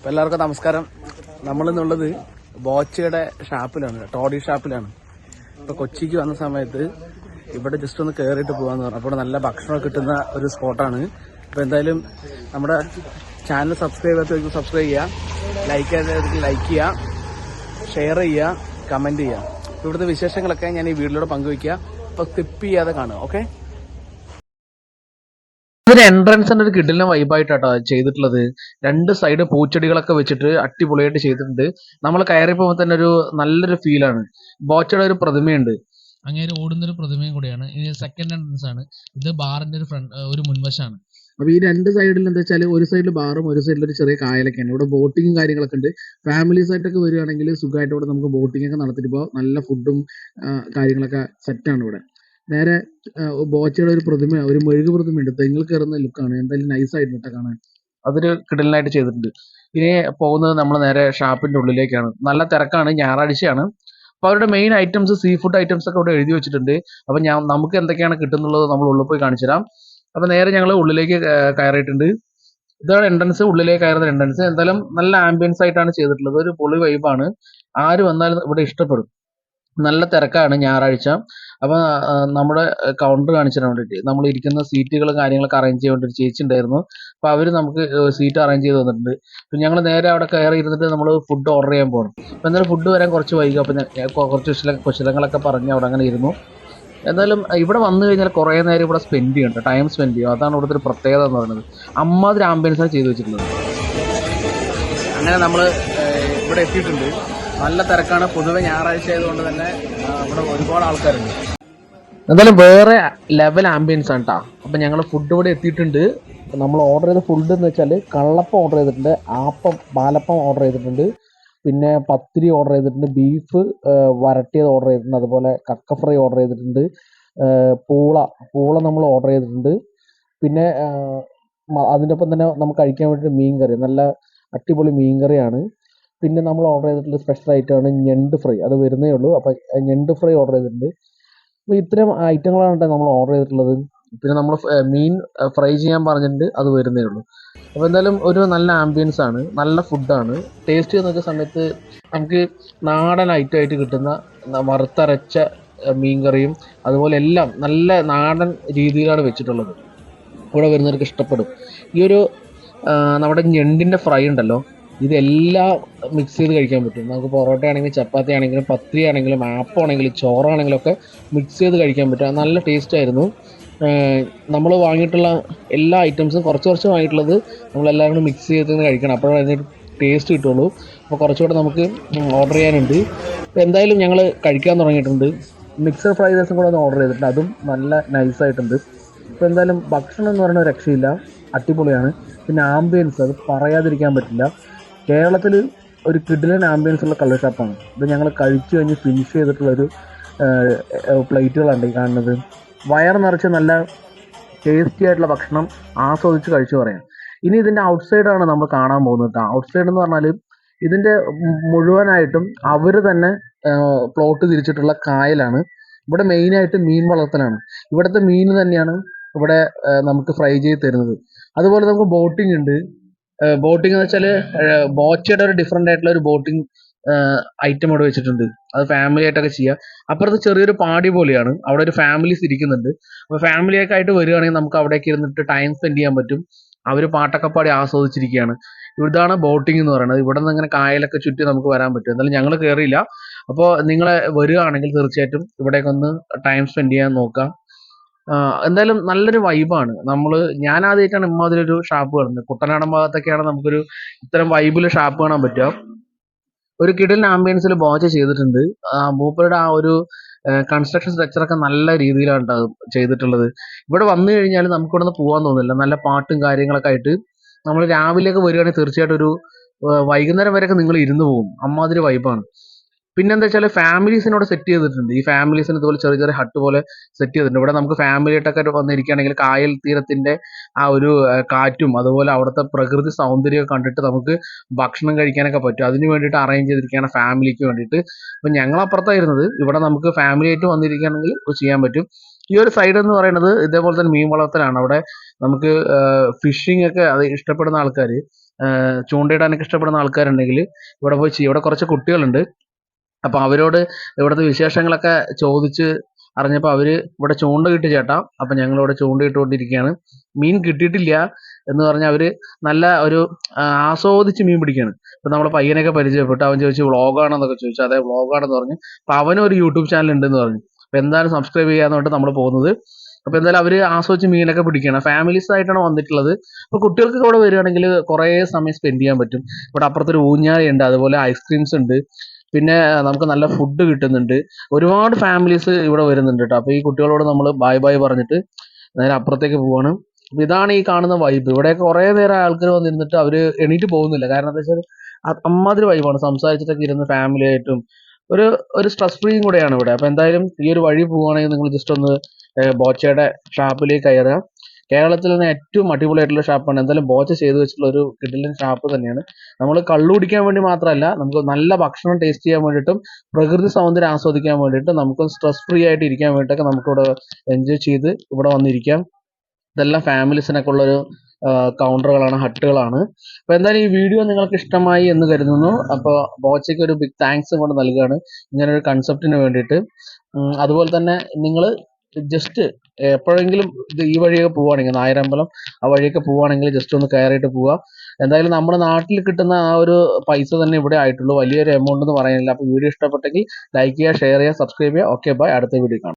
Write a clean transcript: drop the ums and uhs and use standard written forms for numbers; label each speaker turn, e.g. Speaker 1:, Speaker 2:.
Speaker 1: എല്ലാവർക്കും നമസ്കാരം. നമ്മളിന്നുള്ളത് ബോച്ചയുടെ ഷാപ്പിലാണ്, ടോഡി ഷാപ്പിലാണ്. ഇപ്പൊ കൊച്ചിക്ക് വന്ന സമയത്ത് ഇവിടെ ജസ്റ്റ് ഒന്ന് കയറിയിട്ട് പോകാന്ന് പറഞ്ഞു. അപ്പോൾ നല്ല ഭക്ഷണം കിട്ടുന്ന ഒരു സ്പോട്ടാണ്. അപ്പോൾ എന്തായാലും നമ്മുടെ ചാനൽ സബ്സ്ക്രൈബ് ചെയ്യാത്തവർക്ക് സബ്സ്ക്രൈബ് ചെയ്യുക, ലൈക്ക് ചെയ്യാത്തവർക്ക് ലൈക്ക് ചെയ്യുക, ഷെയർ ചെയ്യുക, കമന്റ് ചെയ്യുക. ഇവിടുത്തെ വിശേഷങ്ങളൊക്കെ ഞാൻ ഈ വീഡിയോയിലൂടെ പങ്കുവയ്ക്കുക. അപ്പോൾ സ്കിപ്പ് ചെയ്യാതെ കാണുക. ഓക്കെ, ഇതൊരു എൻട്രൻസിന്റെ ഒരു കിടിലൻ വൈബായിട്ടാട്ടോ ചെയ്തിട്ടുള്ളത്. രണ്ട് സൈഡ് പൂച്ചെടികളൊക്കെ വെച്ചിട്ട് അടിപൊളിയായിട്ട് ചെയ്തിട്ടുണ്ട്. നമ്മൾ കയറി പോകുമ്പോൾ തന്നെ ഒരു നല്ലൊരു ഫീലാണ്. ബോച്ചയുടെ ഒരു പ്രതിമയുണ്ട്,
Speaker 2: അങ്ങേര് ഓടുന്ന ഒരു പ്രതിമയും കൂടിയാണ്. ഇത് സെക്കൻഡ് എൻട്രൻസ് ആണ്. ഇത് ബാറിന്റെ ഒരു മുൻവശമാണ്.
Speaker 1: അപ്പൊ ഈ രണ്ട് സൈഡിൽ എന്താ വെച്ചാൽ ഒരു സൈഡിൽ ബാറും ഒരു സൈഡിൽ ഒരു ചെറിയ കായലൊക്കെയാണ്. ഇവിടെ ബോട്ടിങ്ങും കാര്യങ്ങളൊക്കെ ഉണ്ട്. ഫാമിലീസ് ആയിട്ടൊക്കെ വരികയാണെങ്കിൽ സുഖമായിട്ട് ഇവിടെ നമുക്ക് ബോട്ടിംഗ് ഒക്കെ നടത്തിയിട്ട് ഇപ്പോൾ നല്ല ഫുഡും കാര്യങ്ങളൊക്കെ സെറ്റാണ് ഇവിടെ. നേരെ ബോച്ചയുടെ ഒരു പ്രതിമ, ഒരു മെഴുക് പ്രതിമയുണ്ട്, തെങ്ങിൽ കയറുന്ന ലുക്കാണ്. എന്തായാലും നൈസായിട്ട് കാണാൻ. അതൊരു കിടലിനായിട്ട് ചെയ്തിട്ടുണ്ട്. ഇനി പോകുന്നത് നമ്മൾ നേരെ ഷാപ്പിന്റെ ഉള്ളിലേക്കാണ്. നല്ല തിരക്കാണ്, ഞായറാഴ്ചയാണ്. അപ്പൊ അവരുടെ main items, sea food items ഒക്കെ ഇവിടെ എഴുതി വെച്ചിട്ടുണ്ട്. അപ്പൊ നമുക്ക് എന്തൊക്കെയാണ് കിട്ടുന്നുള്ളത് നമ്മൾ ഉള്ളിൽ പോയി കാണിച്ചു തരാം. അപ്പൊ നേരെ ഞങ്ങൾ ഉള്ളിലേക്ക് കയറിയിട്ടുണ്ട്. ഇതാണ് എൻട്രൻസ്, ഉള്ളിലേക്ക് കയറുന്ന എൻട്രൻസ്. എന്തായാലും നല്ല ആംബിയൻസ് ആയിട്ടാണ് ചെയ്തിട്ടുള്ളത്. ഒരു പൊളി വൈബാണ്. ആര് വന്നാലും ഇവിടെ ഇഷ്ടപ്പെടും. നല്ല തിരക്കാണ് ഞായറാഴ്ച. അപ്പൊ നമ്മുടെ കൗണ്ടർ കാണിച്ചു തരാൻ വേണ്ടിയിട്ട് നമ്മൾ ഇരിക്കുന്ന സീറ്റുകളും കാര്യങ്ങളൊക്കെ അറേഞ്ച് ചെയ്യാൻ വേണ്ടി ഒരു ചേച്ചി ഉണ്ടായിരുന്നു. അപ്പൊ അവര് നമുക്ക് സീറ്റ് അറേഞ്ച് ചെയ്ത് തന്നിട്ടുണ്ട്. അപ്പൊ ഞങ്ങൾ നേരെ അവിടെ കയറി ഇരുന്നിട്ട് നമ്മൾ ഫുഡ് ഓർഡർ ചെയ്യാൻ പോകണം. അപ്പൊ എന്തായാലും ഫുഡ് വരാൻ കുറച്ച് വൈകും. അപ്പൊ കുറച്ച് കുശലങ്ങളൊക്കെ പറഞ്ഞ് അവിടെ അങ്ങനെ ഇരുന്നു. എന്തായാലും ഇവിടെ വന്നു കഴിഞ്ഞാൽ കുറേ നേരം ഇവിടെ സ്പെൻഡ് ചെയ്യണ്ട, ടൈം സ്പെൻഡ് ചെയ്യും. അതാണ് ഇവിടുത്തെ ഒരു പ്രത്യേകത എന്ന് പറയുന്നത്. അമ്മാതിരി ആംബിയൻസാണ് ചെയ്തു വെച്ചിട്ടുള്ളത്. അങ്ങനെ നമ്മൾ ഇവിടെ എത്തിയിട്ടുണ്ട്. നല്ല തിരക്കാണ്. പൊതുവെ ഞായറാഴ്ച ആയതുകൊണ്ട് തന്നെ ഇവിടെ ഒരുപാട് ആൾക്കാരുണ്ട്. എന്തായാലും വേറെ ലെവൽ ആംബിയൻസ് ആണ് കേട്ടോ. അപ്പം ഞങ്ങൾ ഫുഡ് ഇവിടെ എത്തിയിട്ടുണ്ട്. നമ്മൾ ഓർഡർ ചെയ്ത ഫുഡ് എന്ന് വെച്ചാൽ കള്ളപ്പം ഓർഡർ ചെയ്തിട്ടുണ്ട്, ആപ്പം പാലപ്പം ഓർഡർ ചെയ്തിട്ടുണ്ട്, പിന്നെ പത്തിരി ഓർഡർ ചെയ്തിട്ടുണ്ട്, ബീഫ് വരട്ടിയത് ഓർഡർ ചെയ്തിട്ടുണ്ട്, അതുപോലെ കക്ക ഫ്രൈ ഓർഡർ ചെയ്തിട്ടുണ്ട്, പൂള നമ്മൾ ഓർഡർ ചെയ്തിട്ടുണ്ട്. പിന്നെ അതിൻ്റെ ഒപ്പം തന്നെ നമുക്ക് കഴിക്കാൻ വേണ്ടിയിട്ട് മീൻകറി, നല്ല അടിപൊളി മീൻകറിയാണ്. പിന്നെ നമ്മൾ ഓർഡർ ചെയ്തിട്ടുള്ള സ്പെഷ്യൽ ഐറ്റമാണ് ഞണ്ട് ഫ്രൈ. അത് വരുന്നേ ഉള്ളൂ. അപ്പം ഞണ്ട് ഫ്രൈ ഓർഡർ ചെയ്തിട്ടുണ്ട്. അപ്പോൾ ഇത്തരം ഐറ്റങ്ങളാണ് നമ്മൾ ഓർഡർ ചെയ്തിട്ടുള്ളത്. പിന്നെ നമ്മൾ മീൻ ഫ്രൈ ചെയ്യാൻ പറഞ്ഞിട്ടുണ്ട്, അത് വരുന്നേ ഉള്ളൂ. അപ്പോൾ എന്തായാലും ഒരു നല്ല ആംബിയൻസ് ആണ്, നല്ല ഫുഡാണ്. ടേസ്റ്റ് ചെയ്ത് നോക്കിയ സമയത്ത് നമുക്ക് നാടൻ ഐറ്റമായിട്ട് കിട്ടുന്ന വറുത്തരച്ച മീൻകറിയും അതുപോലെ എല്ലാം നല്ല നാടൻ രീതിയിലാണ് വെച്ചിട്ടുള്ളത്. ഇവിടെ വരുന്നവർക്ക് ഇഷ്ടപ്പെടും. ഈ ഒരു നമ്മുടെ ഞണ്ടിൻ്റെ ഫ്രൈ ഉണ്ടല്ലോ, ഇതെല്ലാം മിക്സ് ചെയ്ത് കഴിക്കാൻ പറ്റും. നമുക്ക് പൊറോട്ട ആണെങ്കിലും ചപ്പാത്തി ആണെങ്കിലും പത്തിരി ആണെങ്കിലും ആപ്പാണെങ്കിലും ചോറാണെങ്കിലും ഒക്കെ മിക്സ് ചെയ്ത് കഴിക്കാൻ പറ്റും. നല്ല ടേസ്റ്റ് ആയിരുന്നു. നമ്മൾ വാങ്ങിയിട്ടുള്ള എല്ലാ ഐറ്റംസും കുറച്ച് വാങ്ങിയിട്ടുള്ളത് നമ്മളെല്ലാവരും കൂടി മിക്സ് ചെയ്ത് കഴിക്കണം. അപ്പോഴേ അതിന് ടേസ്റ്റ് കിട്ടുള്ളൂ. അപ്പോൾ കുറച്ചുകൂടെ നമുക്ക് ഓർഡർ ചെയ്യാനുണ്ട്. അപ്പോൾ എന്തായാലും ഞങ്ങൾ കഴിക്കാൻ തുടങ്ങിയിട്ടുണ്ട്. മിക്സഡ് ഫ്രൈഡ് റൈസും കൂടെ ഒന്ന് ഓർഡർ ചെയ്തിട്ടുണ്ട്. അതും നല്ല നൈസായിട്ടുണ്ട്. ഇപ്പോൾ എന്തായാലും ഭക്ഷണം എന്ന് പറയുന്ന രക്ഷയില്ല, അടിപൊളിയാണ്. പിന്നെ ആംബിയൻസ് അത് പറയാതിരിക്കാൻ പറ്റില്ല. കേരളത്തിൽ ഒരു കിടിലൻ ആംബിയൻസ് ഉള്ള കള്ള് ഷാപ്പാണ് ഇത്. ഞങ്ങൾ കഴിച്ചു കഴിഞ്ഞ് ഫിനിഷ് ചെയ്തിട്ടുള്ളൊരു പ്ലേറ്റുകളാണ് ഈ കാണുന്നത്. വയർ നിറച്ച് നല്ല ടേസ്റ്റി ആയിട്ടുള്ള ഭക്ഷണം ആസ്വദിച്ച് കഴിച്ചു പറയാം. ഇനി ഇതിൻ്റെ ഔട്ട് സൈഡാണ് നമ്മൾ കാണാൻ പോകുന്നത്. ഔട്ട് സൈഡ് എന്ന് പറഞ്ഞാൽ ഇതിൻ്റെ മുഴുവനായിട്ടും അവർ തന്നെ പ്ലോട്ട് തിരിച്ചിട്ടുള്ള കായലാണ്. ഇവിടെ മെയിനായിട്ട് മീൻ വളർത്തലാണ്. ഇവിടുത്തെ മീൻ തന്നെയാണ് ഇവിടെ നമുക്ക് ഫ്രൈ ചെയ്ത് തരുന്നത്. അതുപോലെ നമുക്ക് ബോട്ടിംഗ് ഉണ്ട്. ബോട്ടിംഗ് എന്ന് വെച്ചാൽ ബോച്ചയുടെ ഒരു ഡിഫറെൻ്റ് ആയിട്ടുള്ള ഒരു ബോട്ടിംഗ് ഐറ്റം ഇവിടെ വെച്ചിട്ടുണ്ട്. അത് ഫാമിലി ആയിട്ടൊക്കെ ചെയ്യാം. അപ്പുറത്ത് ചെറിയൊരു പാടി പോലെയാണ്, അവിടെ ഒരു ഫാമിലീസ് ഇരിക്കുന്നുണ്ട്. അപ്പോൾ ഫാമിലിയൊക്കെ ആയിട്ട് വരികയാണെങ്കിൽ നമുക്ക് അവിടേക്ക് ഇരുന്നിട്ട് ടൈം സ്പെൻഡ് ചെയ്യാൻ പറ്റും. അവർ പാട്ടൊക്കെ പാടി ആസ്വദിച്ചിരിക്കുകയാണ്. ഇതാണ് ബോട്ടിംഗ് എന്ന് പറയുന്നത്. ഇവിടെ നിന്ന് ഇങ്ങനെ കായലൊക്കെ ചുറ്റി നമുക്ക് വരാൻ പറ്റും. എന്നാലും ഞങ്ങൾ കയറിയില്ല. അപ്പോൾ നിങ്ങൾ വരികയാണെങ്കിൽ തീർച്ചയായിട്ടും ഇവിടേക്കൊന്ന് ടൈം സ്പെൻഡ് ചെയ്യാൻ നോക്കാം. എന്തായാലും നല്ലൊരു വൈബാണ്. ഞാൻ ആദ്യമായിട്ടാണ് ഇമ്മാതിരി ഒരു ഷാപ്പ് കാണുന്നത്. കുട്ടനാടൻ ഭാഗത്തൊക്കെയാണ് നമുക്കൊരു ഇത്തരം വൈബിൽ ഷാപ്പ് കാണാൻ പറ്റുക. ഒരു കിടിലൻ ആംബിയൻസിൽ ബോച്ച ചെയ്തിട്ടുണ്ട്. മൂപ്പരുടെ ആ ഒരു കൺസ്ട്രക്ഷൻ സ്ട്രക്ചറൊക്കെ നല്ല രീതിയിലാണ് ചെയ്തിട്ടുള്ളത്. ഇവിടെ വന്നു കഴിഞ്ഞാൽ നമുക്ക് ഇവിടെ നിന്ന് പോകാൻ തോന്നില്ല. നല്ല പാട്ടും കാര്യങ്ങളൊക്കെ ആയിട്ട് നമ്മൾ രാവിലെയൊക്കെ വരികയാണെങ്കിൽ തീർച്ചയായിട്ടും ഒരു വൈകുന്നേരം വരെയൊക്കെ നിങ്ങൾ ഇരുന്ന് പോകും. അമ്മാതിരി വൈബാണ്. പിന്നെന്താ വെച്ചാൽ ഫാമിലീസിനോട് സെറ്റ് ചെയ്തിട്ടുണ്ട്. ഈ ഫാമിലീസിന് ഇതുപോലെ ചെറിയ ഹട്ട് പോലെ സെറ്റ് ചെയ്തിട്ടുണ്ട്. ഇവിടെ നമുക്ക് ഫാമിലി ആയിട്ടൊക്കെ വന്നിരിക്കുകയാണെങ്കിൽ കായൽ തീരത്തിന്റെ ആ ഒരു കാറ്റും അതുപോലെ അവിടുത്തെ പ്രകൃതി സൗന്ദര്യം കണ്ടിട്ട് നമുക്ക് ഭക്ഷണം കഴിക്കാനൊക്കെ പറ്റും. അതിന് വേണ്ടിയിട്ട് അറേഞ്ച് ചെയ്തിരിക്കുകയാണ് ഫാമിലിക്ക് വേണ്ടിയിട്ട്. അപ്പം ഞങ്ങൾ അപ്പുറത്തായിരുന്നത്. ഇവിടെ നമുക്ക് ഫാമിലി ആയിട്ട് വന്നിരിക്കുകയാണെങ്കിൽ ചെയ്യാൻ പറ്റും. ഈ ഒരു സൈഡ് എന്ന് പറയുന്നത് ഇതേപോലെ തന്നെ മീൻ വളർത്തലാണ്. അവിടെ നമുക്ക് ഫിഷിംഗ് ഒക്കെ അത് ഇഷ്ടപ്പെടുന്ന ആൾക്കാർ, ചൂണ്ടയിടാനൊക്കെ ഇഷ്ടപ്പെടുന്ന ആൾക്കാരുണ്ടെങ്കിൽ ഇവിടെ പോയി ചെയ്യും. ഇവിടെ കുറച്ച് കുട്ടികളുണ്ട്. അപ്പോൾ അവരോട് ഇവിടുത്തെ വിശേഷങ്ങളൊക്കെ ചോദിച്ച് അറിഞ്ഞപ്പോൾ അവർ ഇവിടെ ചൂണ്ട കിട്ടി ചേട്ടാ, അപ്പം ഞങ്ങളിവിടെ ചൂണ്ട ഇട്ടുകൊണ്ടിരിക്കുകയാണ്. മീൻ കിട്ടിയിട്ടില്ല എന്ന് പറഞ്ഞാൽ അവർ നല്ല ഒരു ആസ്വദിച്ച് മീൻ പിടിക്കുകയാണ്. ഇപ്പം നമ്മളെ പയ്യനൊക്കെ പരിചയപ്പെട്ടു. അവൻ ചോദിച്ചു വ്ളോഗാണെന്നൊക്കെ ചോദിച്ചു. അതെ വ്ളോഗാണെന്ന് പറഞ്ഞു. അപ്പോൾ അവനും ഒരു യൂട്യൂബ് ചാനൽ ഉണ്ടെന്ന് പറഞ്ഞു. അപ്പോൾ എന്തായാലും സബ്സ്ക്രൈബ് ചെയ്യാന്ന് പറഞ്ഞിട്ട് നമ്മൾ പോകുന്നത്. അപ്പോൾ എന്തായാലും അവർ ആസ്വദിച്ച് മീനൊക്കെ പിടിക്കുകയാണ്. ഫാമിലീസ് ആയിട്ടാണ് വന്നിട്ടുള്ളത്. അപ്പോൾ കുട്ടികൾക്ക് ഇവിടെ വരികയാണെങ്കിൽ കുറേ സമയം സ്പെൻഡ് ചെയ്യാൻ പറ്റും. ഇവിടെ അപ്പുറത്തൊരു ഊഞ്ഞാലുണ്ട്, അതുപോലെ ഐസ്ക്രീംസ് ഉണ്ട്, പിന്നെ നമുക്ക് നല്ല ഫുഡ് കിട്ടുന്നുണ്ട്. ഒരുപാട് ഫാമിലീസ് ഇവിടെ വരുന്നുണ്ട് കേട്ടോ. അപ്പോൾ ഈ കുട്ടികളോട് നമ്മൾ ബൈ ബൈ പറഞ്ഞിട്ട് നേരെ അപ്പുറത്തേക്ക് പോവാണ്. അപ്പോൾ ഇതാണ് ഈ കാണുന്ന വൈബ്. ഇവിടെയൊക്കെ കുറേ നേരം ആൾക്കാർ വന്നിരുന്നിട്ട് അവർ എണീറ്റ് പോകുന്നില്ല. കാരണം എന്താ വെച്ചാൽ അമ്മാതിരി വൈബാണ്. സംസാരിച്ചിട്ടൊക്കെ ഇരുന്ന് ഫാമിലി ആയിട്ടും ഒരു ഒരു സ്ട്രെസ് ഫ്രീയും കൂടെയാണ് ഇവിടെ. അപ്പോൾ എന്തായാലും ഈ ഒരു വഴി പോവുകയാണെങ്കിൽ നിങ്ങൾ ജസ്റ്റ് ഒന്ന് ബോച്ചയുടെ ഷാപ്പിലേക്ക് കയറുക. കേരളത്തിൽ നിന്ന് ഏറ്റവും അടിപൊളിയായിട്ടുള്ള ഷാപ്പാണ്. എന്തായാലും ബോച്ച ചെയ്തു വെച്ചിട്ടുള്ള ഒരു കിടിലൻ ഷാപ്പ് തന്നെയാണ്. നമ്മൾ കള്ളു കുടിക്കാൻ വേണ്ടി മാത്രമല്ല, നമുക്ക് നല്ല ഭക്ഷണം ടേസ്റ്റ് ചെയ്യാൻ വേണ്ടിയിട്ടും പ്രകൃതി സൗന്ദര്യം ആസ്വദിക്കാൻ വേണ്ടിയിട്ടും നമുക്ക് സ്ട്രെസ് ഫ്രീ ആയിട്ട് ഇരിക്കാൻ വേണ്ടിയിട്ടൊക്കെ നമുക്കിവിടെ എൻജോയ് ചെയ്ത് ഇവിടെ വന്നിരിക്കാം. ഇതെല്ലാം ഫാമിലീസിനൊക്കെ ഉള്ളൊരു കൗണ്ടറുകളാണ്, ഹട്ടുകളാണ്. അപ്പോൾ എന്തായാലും ഈ വീഡിയോ നിങ്ങൾക്ക് ഇഷ്ടമായി എന്ന് കരുതുന്നു. അപ്പോൾ ബോച്ചയ്ക്ക് ഒരു ബിഗ് താങ്ക്സ് കൊണ്ട് നൽകുകയാണ് ഇങ്ങനൊരു കൺസെപ്റ്റിന് വേണ്ടിയിട്ട്. അതുപോലെ തന്നെ നിങ്ങൾ ജസ്റ്റ് എപ്പോഴെങ്കിലും ഈ വഴിയൊക്കെ പോവുകയാണെങ്കിൽ, നായരമ്പലം ആ വഴിയൊക്കെ പോവുകയാണെങ്കിൽ ജസ്റ്റ് ഒന്ന് കയറിയിട്ട് പോവുക. എന്തായാലും നമ്മുടെ നാട്ടിൽ കിട്ടുന്ന ആ ഒരു പൈസ തന്നെ ഇവിടെ ആയിട്ടുള്ളൂ. വലിയൊരു എമൗണ്ട് എന്ന് പറയാനില്ല. അപ്പോൾ വീഡിയോ ഇഷ്ടപ്പെട്ടെങ്കിൽ ലൈക്ക് ചെയ്യുക, ഷെയർ ചെയ്യുക, സബ്സ്ക്രൈബ് ചെയ്യുക. ഓക്കെ ബൈ, അടുത്ത വീഡിയോ കാണാം.